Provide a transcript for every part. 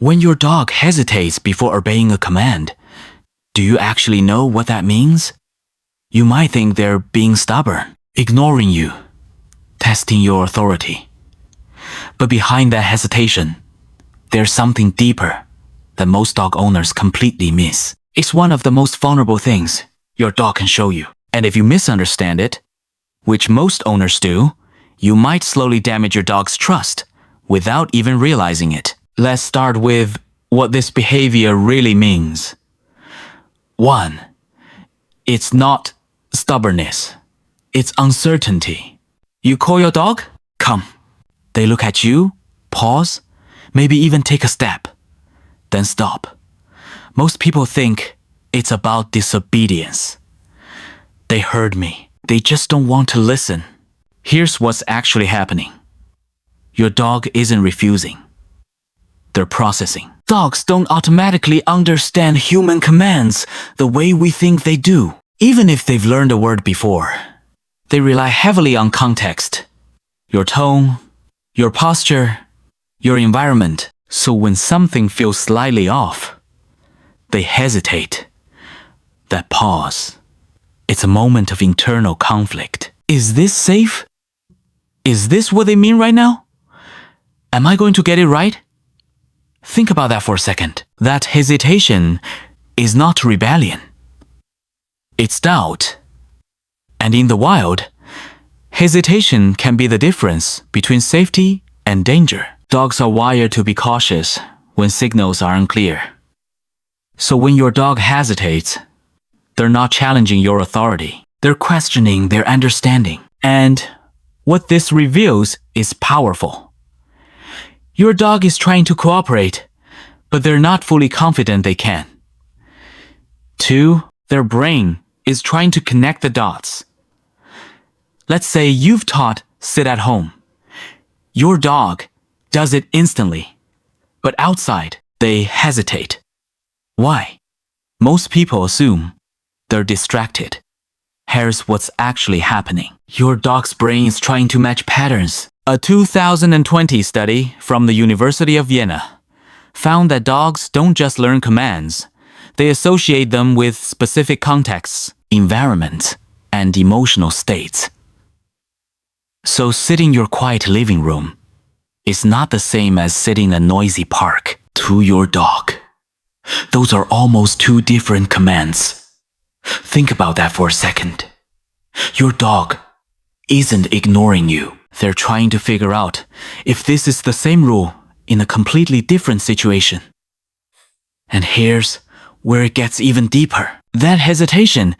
When your dog hesitates before obeying a command, do you actually know what that means? You might think they're being stubborn, ignoring you, testing your authority. But behind that hesitation, there's something deeper that most dog owners completely miss. It's one of the most vulnerable things your dog can show you. And if you misunderstand it, which most owners do, you might slowly damage your dog's trust without even realizing it. Let's start with what this behavior really means. 1. It's not stubbornness. It's uncertainty. You call your dog? Come. They look at you, pause, maybe even take a step, then stop. Most people think it's about disobedience. They heard me. They just don't want to listen. Here's what's actually happening. Your dog isn't refusing. They're processing. Dogs don't automatically understand human commands the way we think they do. Even if they've learned a word before, they rely heavily on context. Your tone, your posture, your environment. So when something feels slightly off, they hesitate. That pause. It's a moment of internal conflict. Is this safe? Is this what they mean right now? Am I going to get it right? Think about that for a second. That hesitation is not rebellion. It's doubt. And in the wild, hesitation can be the difference between safety and danger. Dogs are wired to be cautious when signals are unclear. So when your dog hesitates, they're not challenging your authority. They're questioning their understanding. And what this reveals is powerful. Your dog is trying to cooperate, but they're not fully confident they can. 2, their brain is trying to connect the dots. Let's say you've taught sit at home. Your dog does it instantly, but outside, they hesitate. Why? Most people assume they're distracted. Here's what's actually happening. Your dog's brain is trying to match patterns. A 2020 study from the University of Vienna found that dogs don't just learn commands, they associate them with specific contexts, environments, and emotional states. So sitting in your quiet living room is not the same as sitting in a noisy park to your dog. Those are almost two different commands. Think about that for a second. Your dog isn't ignoring you. They're trying to figure out if this is the same rule in a completely different situation. And here's where it gets even deeper. That hesitation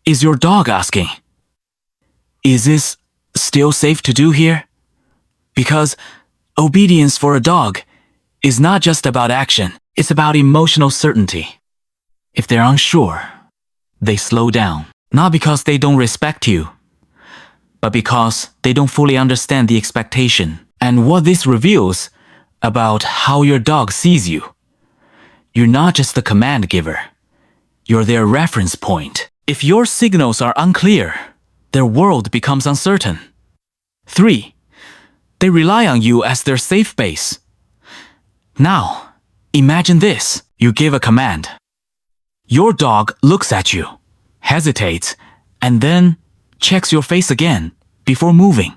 is your dog asking, is this still safe to do here? Because obedience for a dog is not just about action, it's about emotional certainty. If they're unsure, they slow down, not because they don't respect you, but because they don't fully understand the expectation. And what this reveals about how your dog sees you. You're not just the command giver. You're their reference point. If your signals are unclear, their world becomes uncertain. 3, they rely on you as their safe base. Now, imagine this. You give a command. Your dog looks at you, hesitates, and then checks your face again before moving.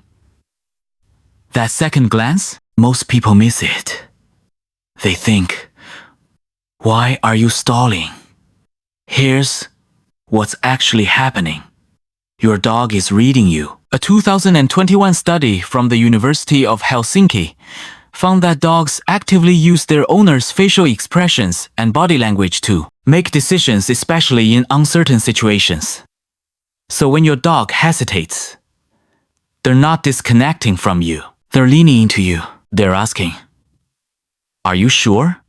That second glance, most people miss it. They think, why are you stalling? Here's what's actually happening. Your dog is reading you. A 2021 study from the University of Helsinki found that dogs actively use their owner's facial expressions and body language to make decisions, especially in uncertain situations. So when your dog hesitates, they're not disconnecting from you. They're leaning into you. They're asking, are you sure?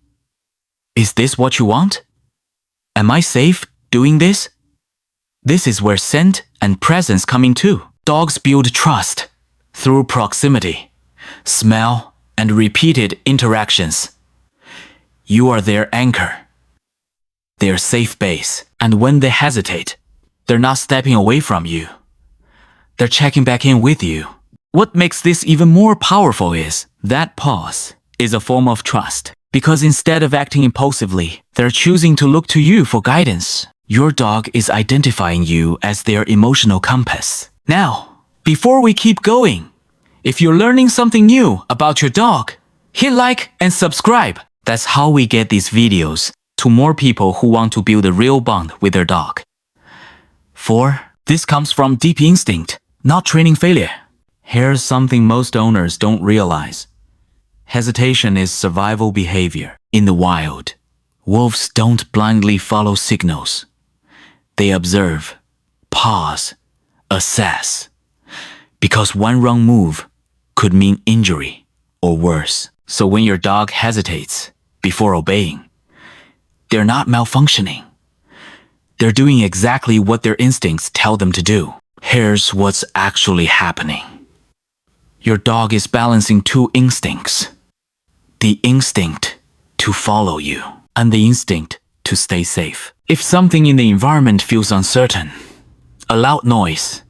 Is this what you want? Am I safe doing this? This is where scent and presence come in too. Dogs build trust through proximity, smell, and repeated interactions. You are their anchor, their safe base. And when they hesitate, they're not stepping away from you. They're checking back in with you. What makes this even more powerful is that pause is a form of trust. Because instead of acting impulsively, they're choosing to look to you for guidance. Your dog is identifying you as their emotional compass. Now, before we keep going, if you're learning something new about your dog, hit like and subscribe. That's how we get these videos to more people who want to build a real bond with their dog. 4. This comes from deep instinct, not training failure. Here's something most owners don't realize. Hesitation is survival behavior. In the wild, wolves don't blindly follow signals. They observe, pause, assess. Because one wrong move could mean injury or worse. So when your dog hesitates before obeying, they're not malfunctioning. They're doing exactly what their instincts tell them to do. Here's what's actually happening. Your dog is balancing two instincts. The instinct to follow you and the instinct to stay safe. If something in the environment feels uncertain, a loud noise,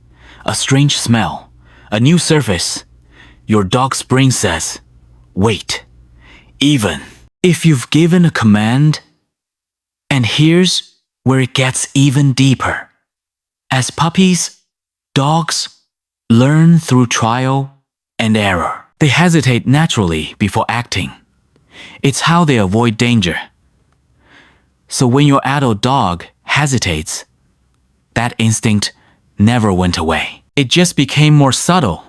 a strange smell, a new surface, your dog's brain says, wait. Even if you've given a command, and here's where it gets even deeper. As puppies, dogs learn through trial and error. They hesitate naturally before acting. It's how they avoid danger. So when your adult dog hesitates, that instinct never went away. It just became more subtle.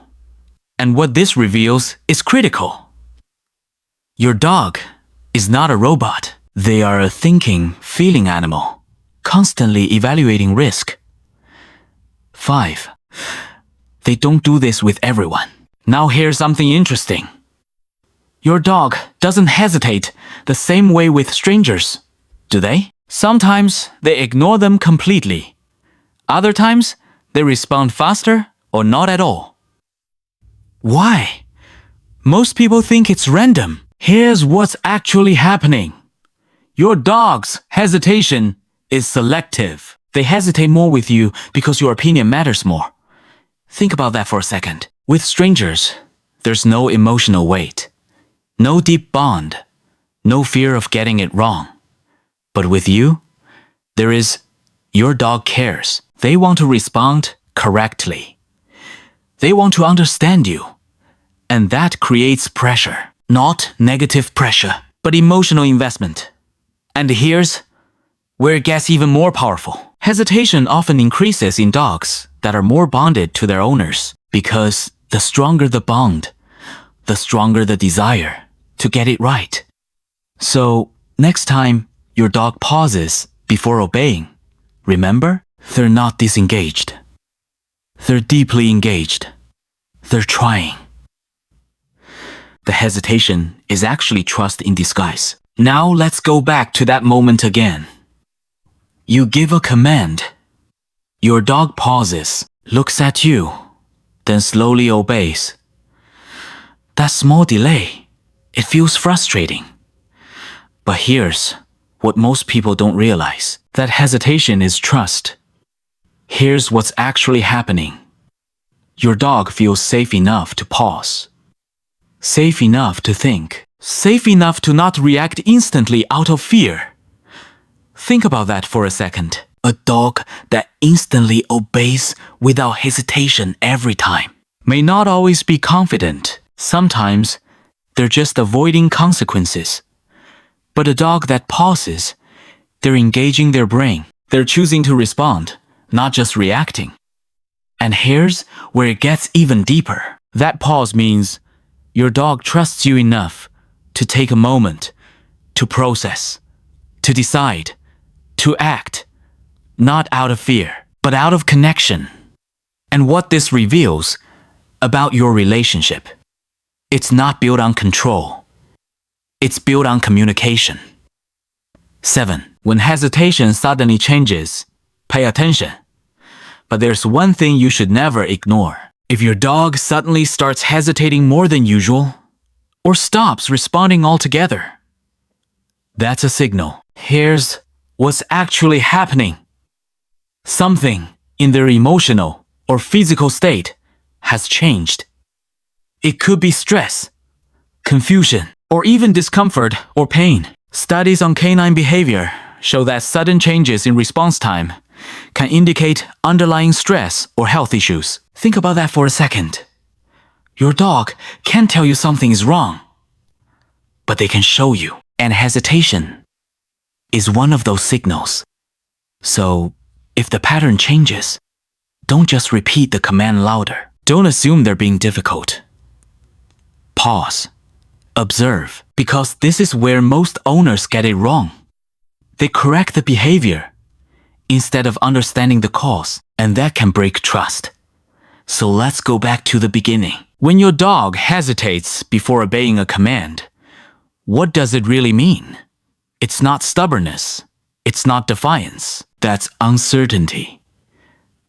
And what this reveals is critical. Your dog is not a robot. They are a thinking, feeling animal, constantly evaluating risk. 5. They don't do this with everyone. Now here's something interesting. Your dog doesn't hesitate the same way with strangers, do they? Sometimes they ignore them completely. Other times, they respond faster or not at all. Why? Most people think it's random. Here's what's actually happening. Your dog's hesitation is selective. They hesitate more with you because your opinion matters more. Think about that for a second. With strangers, there's no emotional weight, no deep bond, no fear of getting it wrong. But with you, there is your dog cares. They want to respond correctly. They want to understand you. And that creates pressure. Not negative pressure, but emotional investment. And here's where it gets even more powerful. Hesitation often increases in dogs that are more bonded to their owners, because the stronger the bond, the stronger the desire to get it right. So next time your dog pauses before obeying, remember, they're not disengaged. They're deeply engaged. They're trying. The hesitation is actually trust in disguise. Now let's go back to that moment again. You give a command. Your dog pauses, looks at you, then slowly obeys. That small delay, it feels frustrating. But here's what most people don't realize. That hesitation is trust. Here's what's actually happening. Your dog feels safe enough to pause. Safe enough to think. Safe enough to not react instantly out of fear. Think about that for a second. A dog that instantly obeys without hesitation every time may not always be confident. Sometimes they're just avoiding consequences. But a dog that pauses, they're engaging their brain. They're choosing to respond, not just reacting. And here's where it gets even deeper. That pause means your dog trusts you enough to take a moment, to process, to decide, to act, not out of fear, but out of connection. And what this reveals about your relationship, it's not built on control. It's built on communication. 7. When hesitation suddenly changes, pay attention. But there's one thing you should never ignore. If your dog suddenly starts hesitating more than usual, or stops responding altogether, that's a signal. Here's what's actually happening. Something in their emotional or physical state has changed. It could be stress, confusion, or even discomfort or pain. Studies on canine behavior show that sudden changes in response time can indicate underlying stress or health issues. Think about that for a second. Your dog can tell you something is wrong, but they can show you, and hesitation is one of those signals. So, if the pattern changes, don't just repeat the command louder. Don't assume they're being difficult. Pause. Observe, because this is where most owners get it wrong. They correct the behavior instead of understanding the cause, and that can break trust. So let's go back to the beginning. When your dog hesitates before obeying a command, what does it really mean? It's not stubbornness. It's not defiance. That's uncertainty.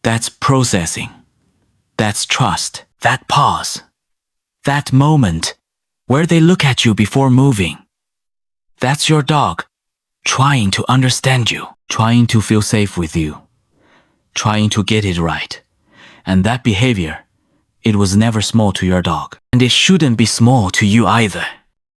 That's processing. That's trust. That pause. That moment where they look at you before moving. That's your dog trying to understand you, trying to feel safe with you, trying to get it right. And that behavior, it was never small to your dog. And it shouldn't be small to you either.